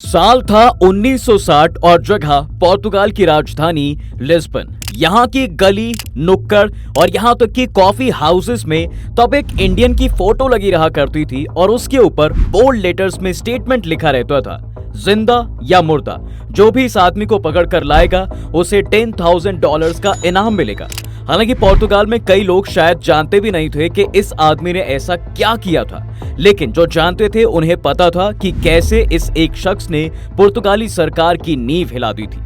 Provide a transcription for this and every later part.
साल था 1960 और जगह पोर्तुगाल की राजधानी लिस्बन। यहाँ की गली नुक्कड़ और यहाँ तक कि कॉफी हाउसेस में तब एक इंडियन की फोटो लगी रहा करती थी और उसके ऊपर बोल्ड लेटर्स में स्टेटमेंट लिखा रहता था, जिंदा या मुर्दा, जो भी इस आदमी को पकड़ कर लाएगा उसे $10,000 का इनाम मिलेगा। हालांकि पोर्तुगाल में कई लोग शायद जानते भी नहीं थे कि इस आदमी ने ऐसा क्या किया था, लेकिन जो जानते थे उन्हें पता था कि कैसे इस एक शख्स ने पुर्तगाली सरकार की नींव हिला दी थी।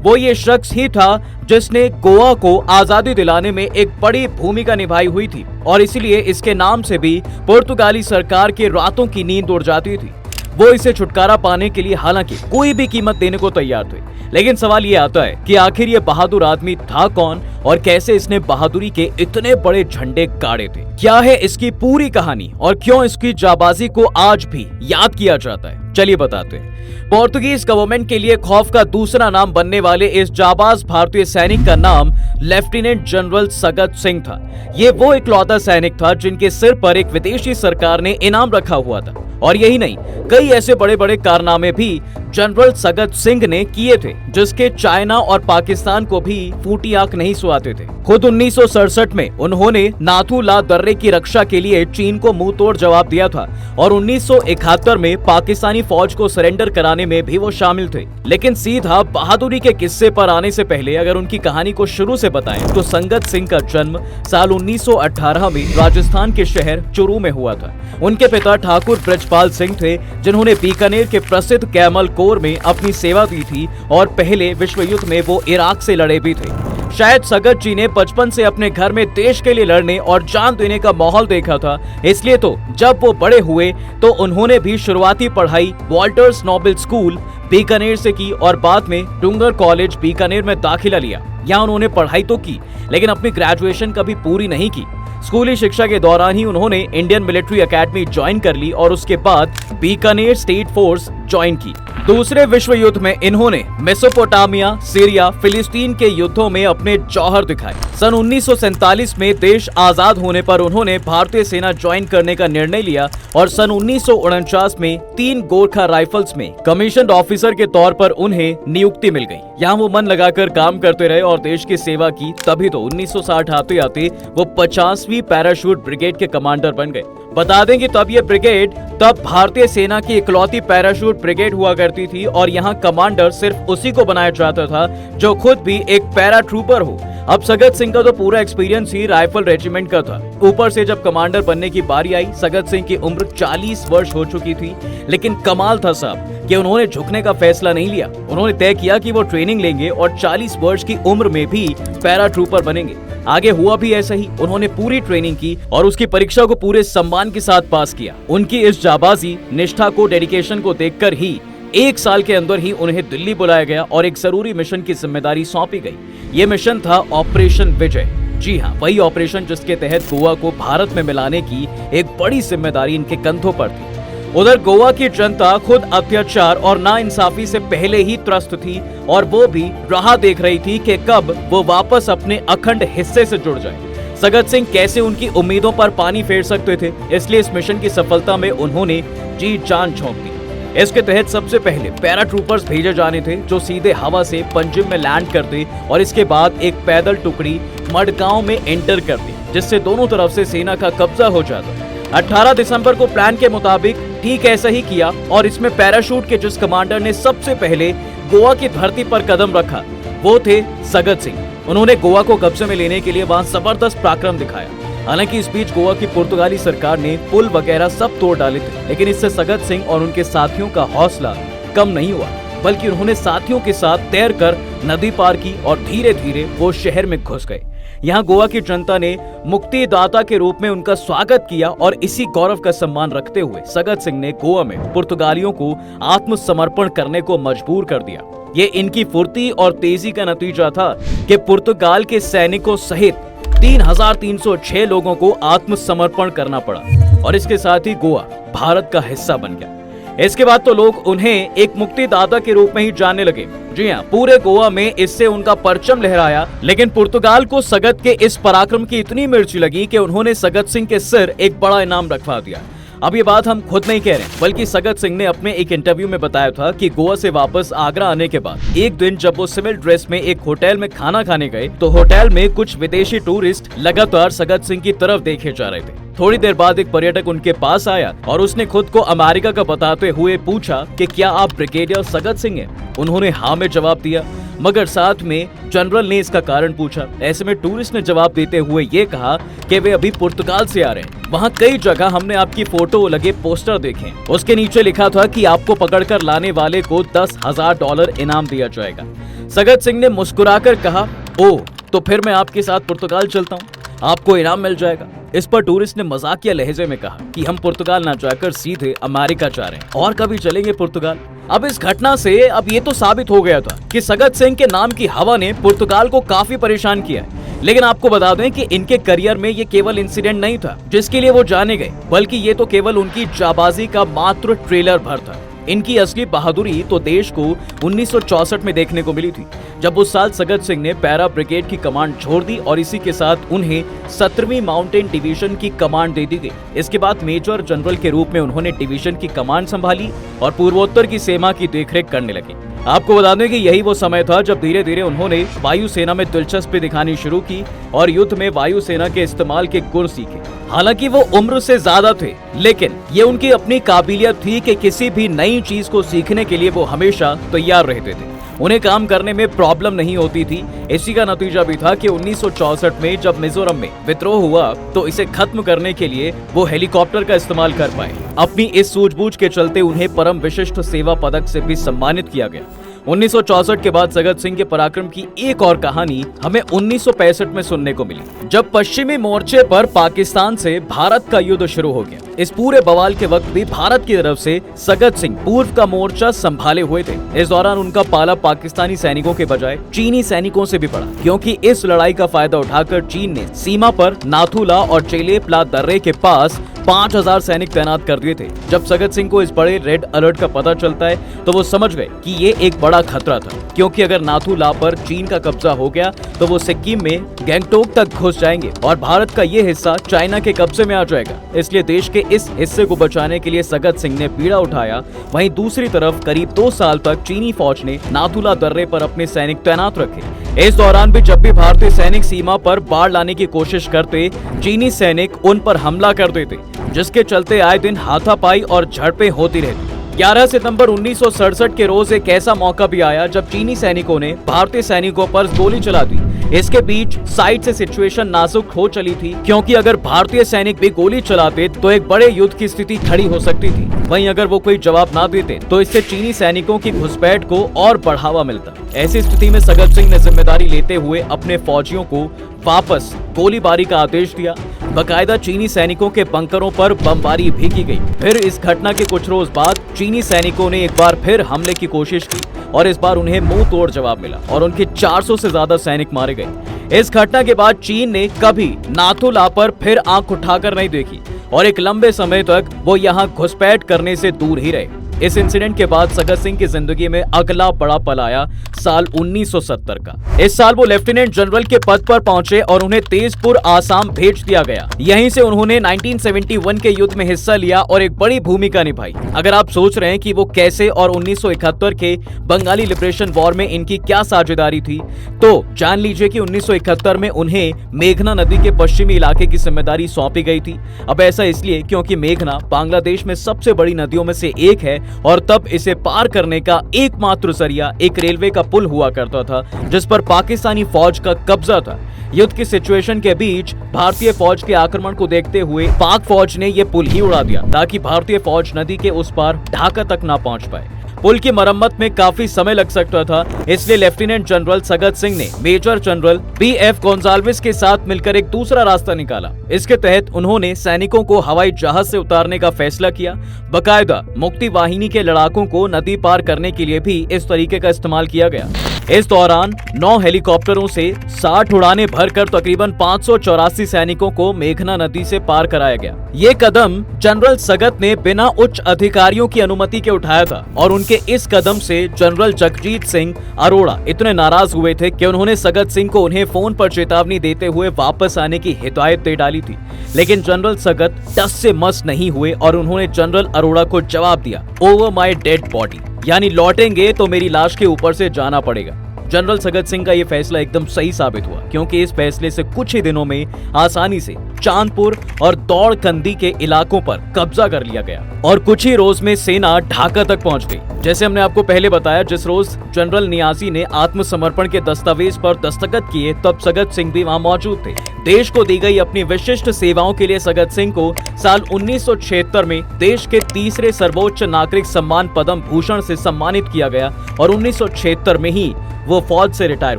वो ये शख्स ही था जिसने गोवा को आजादी दिलाने में एक बड़ी भूमिका निभाई हुई थी और इसीलिए इसके नाम से भी पुर्तगाली सरकार के रातों की नींद उड़ जाती थी। वो इसे छुटकारा पाने के लिए हालांकि कोई भी कीमत देने को तैयार थे, लेकिन सवाल ये आता है कि आखिर ये बहादुर आदमी था कौन और कैसे इसने बहादुरी के इतने बड़े झंडे गाड़े थे। क्या है इसकी पूरी कहानी और क्यों इसकी जाबाजी को आज भी याद किया जाता है, चलिए बताते हैं। पोर्तुगीज गवर्नमेंट के लिए खौफ का दूसरा नाम बनने वाले इस जाबाज भारतीय सैनिक का नाम लेफ्टिनेंट जनरल सगत सिंह था। ये वो इकलौता सैनिक था जिनके सिर पर एक विदेशी सरकार ने इनाम रखा हुआ था, और यही नहीं, कई ऐसे बड़े बड़े कारनामे भी जनरल सगत सिंह ने किए थे जिसके चाइना और पाकिस्तान को भी फूटी आंख नहीं सुहाते थे। खुद 1967 में उन्होंने नाथू ला दर्रे की रक्षा के लिए चीन को मुंह तोड़ जवाब दिया था और 1971 में पाकिस्तानी फौज को सरेंडर कराने में भी वो शामिल थे। लेकिन सीधा बहादुरी के किस्से पर आने से पहले अगर उनकी कहानी को शुरू से बताएं तो संगत सिंह का जन्म साल 1918 में राजस्थान के शहर चुरू में हुआ था। उनके पिता ठाकुर ब्रजपाल सिंह थे जिन्होंने बीकानेर के प्रसिद्ध कैमल कोर में अपनी सेवा दी थी और पहले विश्व युद्ध में वो इराक से लड़े भी थे। शायद सगत जी ने बचपन से अपने घर में देश के लिए लड़ने और जान देने का माहौल देखा था, इसलिए तो जब वो बड़े हुए तो उन्होंने भी शुरुआती पढ़ाई वॉल्टर्स नोबल स्कूल बीकानेर से की और बाद में डूंगर कॉलेज बीकानेर में दाखिला लिया। यहाँ उन्होंने पढ़ाई तो की लेकिन अपनी ग्रेजुएशन कभी पूरी नहीं की। स्कूली शिक्षा के दौरान ही उन्होंने इंडियन मिलिट्री एकेडमी ज्वाइन कर ली और उसके बाद बीकानेर स्टेट फोर्स ज्वाइन की। दूसरे विश्व युद्ध में इन्होंने मेसोपोटामिया, सीरिया, फिलिस्तीन के युद्धों में अपने जौहर दिखाए। सन 1947 में देश आजाद होने पर उन्होंने भारतीय सेना ज्वाइन करने का निर्णय लिया और सन 1949 में 3 गोरखा राइफल्स में कमीशन्ड ऑफिसर के तौर पर उन्हें नियुक्ति मिल गई। यहाँ वो मन लगाकर काम करते रहे और देश की सेवा की, तभी तो 1960 आते आते वो 50वीं पैराशूट ब्रिगेड के कमांडर बन गए। बता दें कि तब ये ब्रिगेड भारतीय सेना की इकलौती पैराशूट ब्रिगेड हुआ करती थी और यहाँ कमांडर सिर्फ उसी को बनाया जाता था जो खुद भी एक पैरा ट्रूपर हो। अब सगत सिंह का तो पूरा एक्सपीरियंस ही राइफल रेजिमेंट का था। ऊपर से जब कमांडर बनने की बारी आई, सगत सिंह की उम्र 40 वर्ष हो चुकी थी, लेकिन कमाल था साहब कि उन्होंने झुकने का फैसला नहीं लिया। उन्होंने तय किया कि वो ट्रेनिंग लेंगे और 40 वर्ष की उम्र में भी पैरा ट्रूपर बनेंगे। आगे हुआ भी ऐसा ही। उन्होंने पूरी ट्रेनिंग की और उसकी परीक्षा को पूरे सम्मान के साथ पास किया। उनकी इस जाबाजी, निष्ठा को, डेडिकेशन को देखकर ही 1 साल के अंदर ही उन्हें दिल्ली बुलाया गया और एक जरूरी मिशन की जिम्मेदारी सौंपी गई। ये मिशन था ऑपरेशन विजय। जी हाँ, वही ऑपरेशन जिसके तहत गोवा को भारत में मिलाने की एक बड़ी जिम्मेदारी इनके कंधों पर थी। उधर गोवा की जनता खुद अत्याचार और नाइंसाफी से पहले ही त्रस्त थी और वो भी राह देख रही थी कि कब वो वापस अपने अखंड हिस्से से जुड़ जाए। सगत सिंह कैसे उनकी उम्मीदों पर पानी फेर सकते थे, इसलिए इस मिशन की सफलता में उन्होंने जी जान झोंक दी। इसके तहत सबसे पहले पैरा ट्रूपर्स भेजे जाने थे जो सीधे हवा से पंजिम में लैंड करते और इसके बाद एक पैदल टुकड़ी मडगांव में एंटर करती, जिससे दोनों तरफ से सेना का कब्जा हो जाता। 18 दिसंबर को प्लान के मुताबिक ठीक ऐसा ही किया और इसमें पैराशूट के जिस कमांडर ने सबसे पहले गोवा की धरती पर कदम रखा वो थे सगत सिंह। उन्होंने गोवा को कब्जे में लेने के लिए वहां जबरदस्त पराक्रम दिखाया। हालांकि इस बीच गोवा की पुर्तगाली सरकार ने पुल वगैरह सब तोड़ डाले थे, लेकिन इससे सगत सिंह और उनके साथियों का हौसला कम नहीं हुआ, बल्कि उन्होंने साथियों के साथ तैरकर नदी पार की और धीरे धीरे वो शहर में घुस गए। यहाँ गोवा की जनता ने मुक्तिदाता के रूप में उनका स्वागत किया और इसी गौरव का सम्मान रखते हुए सगत सिंह ने गोवा में पुर्तगालियों को आत्मसमर्पण करने को मजबूर कर दिया। ये इनकी फुर्ती और तेजी का नतीजा था कि पुर्तगाल के सैनिकों सहित 3,306 लोगों को आत्मसमर्पण करना पड़ा और इसके साथ ही गोवा भारत का हिस्सा बन गया। इसके बाद तो लोग उन्हें एक मुक्तिदाता के रूप में ही जानने लगे। जी हाँ, पूरे गोवा में इससे उनका परचम लहराया। लेकिन पुर्तगाल को सगत के इस पराक्रम की इतनी मिर्ची लगी कि उन्होंने सगत सिंह के सिर एक बड़ा इनाम रखवा दिया। अब ये बात हम खुद नहीं कह रहे, बल्कि सगत सिंह ने अपने एक इंटरव्यू में बताया था कि गोवा से वापस आगरा आने के बाद एक दिन जब वो सिविल ड्रेस में एक होटल में खाना खाने गए तो होटल में कुछ विदेशी टूरिस्ट लगातार सगत सिंह की तरफ देखे जा रहे थे। थोड़ी देर बाद एक पर्यटक उनके पास आया और उसने खुद को अमेरिका का बताते हुए पूछा कि क्या आप ब्रिगेडियर सगत सिंह हैं? उन्होंने हाँ में जवाब दिया, मगर साथ में जनरल ने इसका कारण पूछा। ऐसे में टूरिस्ट ने जवाब देते हुए ये कहा कि वे अभी पुर्तगाल से आ रहे हैं, वहाँ कई जगह हमने आपकी फोटो लगे पोस्टर देखे, उसके नीचे लिखा था कि आपको पकड़कर लाने वाले को $10,000 इनाम दिया जाएगा। सगत सिंह ने मुस्कुराकर कहा, ओह तो फिर मैं आपके साथ पुर्तगाल चलता हूँ, आपको इनाम मिल जाएगा। इस पर टूरिस्ट ने मजाकिया लहजे में कहा कि हम पुर्तगाल ना जाकर सीधे अमेरिका जा रहे हैं और कभी चलेंगे पुर्तगाल। अब इस घटना से अब ये तो साबित हो गया था कि सगत सिंह के नाम की हवा ने पुर्तगाल को काफी परेशान किया है। लेकिन आपको बता दें कि इनके करियर में ये केवल इंसिडेंट नहीं था जिसके लिए वो जाने गए, बल्कि ये तो केवल उनकी जाबाजी का मात्र ट्रेलर भर था। इनकी असली बहादुरी तो देश को 1964 में देखने को मिली थी, जब उस साल सगत सिंह ने पैरा ब्रिगेड की कमांड छोड़ दी और इसी के साथ उन्हें 17वीं माउंटेन डिवीजन की कमांड दे दी गई। इसके बाद मेजर जनरल के रूप में उन्होंने डिवीजन की कमांड संभाली और पूर्वोत्तर की सीमा की देखरेख करने लगे। आपको बता दें कि यही वो समय था जब धीरे धीरे उन्होंने वायुसेना में दिलचस्पी दिखानी शुरू की और युद्ध में वायुसेना के इस्तेमाल के गुण सीखे। हालांकि वो उम्र से ज्यादा थे, लेकिन ये उनकी अपनी काबिलियत थी कि किसी भी नई चीज को सीखने के लिए वो हमेशा तैयार रहते थे। उन्हें काम करने में प्रॉब्लम नहीं होती थी। इसी का नतीजा भी था कि 1964 में जब मिजोरम में विद्रोह हुआ तो इसे खत्म करने के लिए वो हेलीकॉप्टर का इस्तेमाल कर पाए। अपनी इस सूझबूझ के चलते उन्हें परम विशिष्ट सेवा पदक से भी सम्मानित किया गया। 1964 के बाद सगत सिंह के पराक्रम की एक और कहानी हमें 1965 में सुनने को मिली, जब पश्चिमी मोर्चे पर पाकिस्तान से भारत का युद्ध शुरू हो गया। इस पूरे बवाल के वक्त भी भारत की तरफ से सगत सिंह पूर्व का मोर्चा संभाले हुए थे। इस दौरान उनका पाला पाकिस्तानी सैनिकों के बजाय चीनी सैनिकों से भी पड़ा, क्योंकि इस लड़ाई का फायदा उठाकर चीन ने सीमा पर नाथुला और चेलेपला दर्रे के पास 5000 सैनिक तैनात कर दिए थे। जब सगत सिंह को इस बड़े रेड अलर्ट का पता चलता है तो वो समझ गए कि ये एक बड़ा खतरा था, क्योंकि अगर नाथुला पर चीन का कब्जा हो गया तो वो सिक्किम में गैंगटोक तक घुस जाएंगे और भारत का ये हिस्सा चाइना के कब्जे में आ जाएगा। इसलिए देश के इस हिस्से को बचाने के लिए सगत सिंह ने बीड़ा उठाया। वहीं दूसरी तरफ करीब 2 साल तक चीनी फौज ने नाथुला दर्रे पर अपने सैनिक तैनात रखे। इस दौरान भी जब भी भारतीय सैनिक सीमा पर बाढ़ लाने की कोशिश करते, चीनी सैनिक उन पर हमला कर देते, जिसके चलते आए दिन हाथापाई और झड़पें होती रहती। 11 सितंबर 1967 के रोज एक ऐसा मौका भी आया जब चीनी सैनिकों ने भारतीय सैनिकों पर गोली चला दी। इसके बीच साइड से सिचुएशन नाजुक हो चली थी, क्योंकि अगर भारतीय सैनिक भी गोली चलाते तो एक बड़े युद्ध की स्थिति खड़ी हो सकती थी। वहीं अगर वो कोई जवाब ना देते तो इससे चीनी सैनिकों की घुसपैठ को और बढ़ावा मिलता। ऐसी स्थिति में सगत सिंह ने जिम्मेदारी लेते हुए अपने फौजियों को वापस गोलीबारी का आदेश दिया। बकायदा चीनी सैनिकों के बंकरों पर बमबारी भी की गई। फिर इस घटना के कुछ रोज बाद चीनी सैनिकों ने एक बार फिर हमले की कोशिश की और इस बार उन्हें मुंह तोड़ जवाब मिला और उनके 400 से ज्यादा सैनिक मारे गए। इस घटना के बाद चीन ने कभी नाथुला पर फिर आंख उठाकर नहीं देखी और एक लंबे समय तक वो यहाँ घुसपैठ करने से दूर ही रहे। इस इंसिडेंट के बाद सगत सिंह की जिंदगी में अगला बड़ा पल आया साल 1970 का। इस साल वो लेफ्टिनेंट जनरल के पद पर पहुंचे और उन्हें तेजपुर आसाम भेज दिया गया। यहीं से उन्होंने 1971 के युद्ध में हिस्सा लिया और एक बड़ी भूमिका निभाई। अगर आप सोच रहे हैं कि वो कैसे और 1971 के बंगाली लिबरेशन वॉर में इनकी क्या साझेदारी थी, तो जान लीजिए कि 1971 में उन्हें मेघना नदी के पश्चिमी इलाके की जिम्मेदारी सौंपी गई थी। अब ऐसा इसलिए क्योंकि मेघना बांग्लादेश में सबसे बड़ी नदियों में से एक है और तब इसे पार करने का एकमात्र जरिया एक रेलवे का पुल हुआ करता था, जिस पर पाकिस्तानी फौज का कब्जा था। युद्ध की सिचुएशन के बीच भारतीय फौज के आक्रमण को देखते हुए पाक फौज ने यह पुल ही उड़ा दिया, ताकि भारतीय फौज नदी के उस पार ढाका तक ना पहुंच पाए। पुल की मरम्मत में काफी समय लग सकता था, इसलिए लेफ्टिनेंट जनरल सगत सिंह ने मेजर जनरल BF गोंजाल्विस के साथ मिलकर एक दूसरा रास्ता निकाला। इसके तहत उन्होंने सैनिकों को हवाई जहाज से उतारने का फैसला किया। बकायदा मुक्ति वाहिनी के लड़ाकों को नदी पार करने के लिए भी इस तरीके का इस्तेमाल किया गया। इस दौरान 9 हेलीकॉप्टरों से 60 उड़ानें भरकर तकरीबन 584 सैनिकों को मेघना नदी से पार कराया गया। ये कदम जनरल सगत ने बिना उच्च अधिकारियों की अनुमति के उठाया था और उनके इस कदम से जनरल जगजीत सिंह अरोड़ा इतने नाराज हुए थे कि उन्होंने सगत सिंह को उन्हें फोन पर चेतावनी देते हुए वापस आने की हिदायत दे डाली थी। लेकिन जनरल सगत टस से मस नहीं हुए और उन्होंने जनरल अरोड़ा को जवाब दिया, ओवर माई डेड बॉडी, यानी लौटेंगे तो मेरी लाश के ऊपर से जाना पड़ेगा। जनरल सगत सिंह का यह फैसला एकदम सही साबित हुआ, क्योंकि इस फैसले से कुछ ही दिनों में आसानी से चांदपुर और दौड़कंदी के इलाकों पर कब्जा कर लिया गया और कुछ ही रोज में सेना ढाका तक पहुंच गई। जैसे हमने आपको पहले बताया, जिस रोज जनरल नियाजी ने आत्मसमर्पण के दस्तावेज पर दस्तखत किए, तब सगत सिंह भी वहां मौजूद थे। देश को दी गई अपनी विशिष्ट सेवाओं के लिए सगत सिंह को साल 1976 में देश के तीसरे सर्वोच्च नागरिक सम्मान पद्म भूषण से सम्मानित किया गया और 1976 में ही वो फौज से रिटायर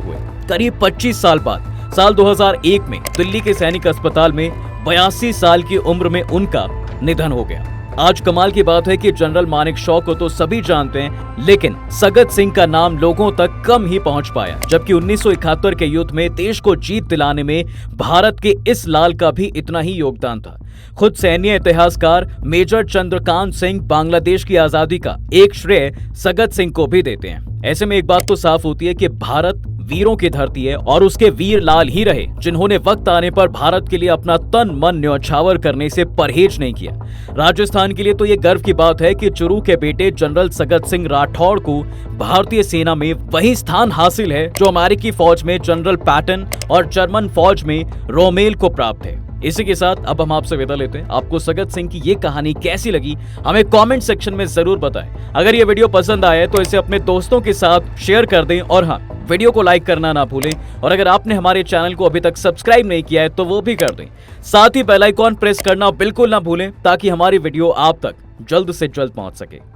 हुए। करीब 25 साल बाद साल 2001 में दिल्ली के सैनिक अस्पताल में 82 साल की उम्र में उनका निधन हो गया। आज कमाल की बात है कि जनरल मानेकशॉ को तो सभी जानते हैं, लेकिन सगत सिंह का नाम लोगों तक कम ही पहुंच पाया, जबकि 1971 के युद्ध में देश को जीत दिलाने में भारत के इस लाल का भी इतना ही योगदान था। खुद सैन्य इतिहासकार मेजर चंद्रकांत सिंह बांग्लादेश की आजादी का एक श्रेय सगत सिंह को भी देते हैं। ऐसे में एक बात तो साफ होती है कि भारत वीरों की धरती है और उसके वीर लाल ही रहे जिन्होंने वक्त आने पर भारत के लिए अपना तन मन न्यौछावर करने से परहेज नहीं किया। राजस्थान के लिए तो ये गर्व की बात है कि चुरू के बेटे जनरल सगत सिंह राठौड़ को भारतीय सेना में वही स्थान हासिल है जो अमेरिकी फौज में जनरल पैटन और जर्मन फौज में रोमेल को प्राप्त है। इसी के साथ अब हम आपसे विदा लेते हैं। आपको सगत सिंह की ये कहानी कैसी लगी हमें कमेंट सेक्शन में जरूर बताएं। अगर ये वीडियो पसंद आए तो इसे अपने दोस्तों के साथ शेयर कर दें और हाँ, वीडियो को लाइक करना ना भूलें और अगर आपने हमारे चैनल को अभी तक सब्सक्राइब नहीं किया है तो वो भी कर दें। साथ ही बेल आइकॉन प्रेस करना बिल्कुल ना भूलें ताकि हमारी वीडियो आप तक जल्द से जल्द पहुंच सके।